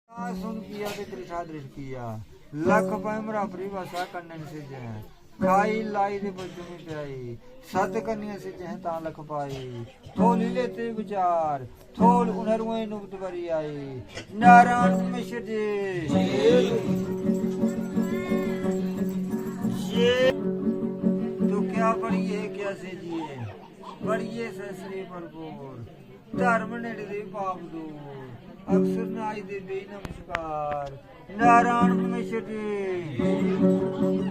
सुन किया ते त्रिषा दृढ़ किया लख पैमरा परिभाषा कन्नन से जय खाई लाई दे बजुनी प्याई सत कन्या से जह ता लख पाई थोल लेते विचार थोल उनरवे नुक्त बरी आई नारायण मिश्र जी ये तो क्या पढ़िए क्या से जिए पढ़िए ससरे भरपूर धर्म नेड़े दे पाप दूर अक्सर नाई दे नमस्कार नारायण मिश्र जी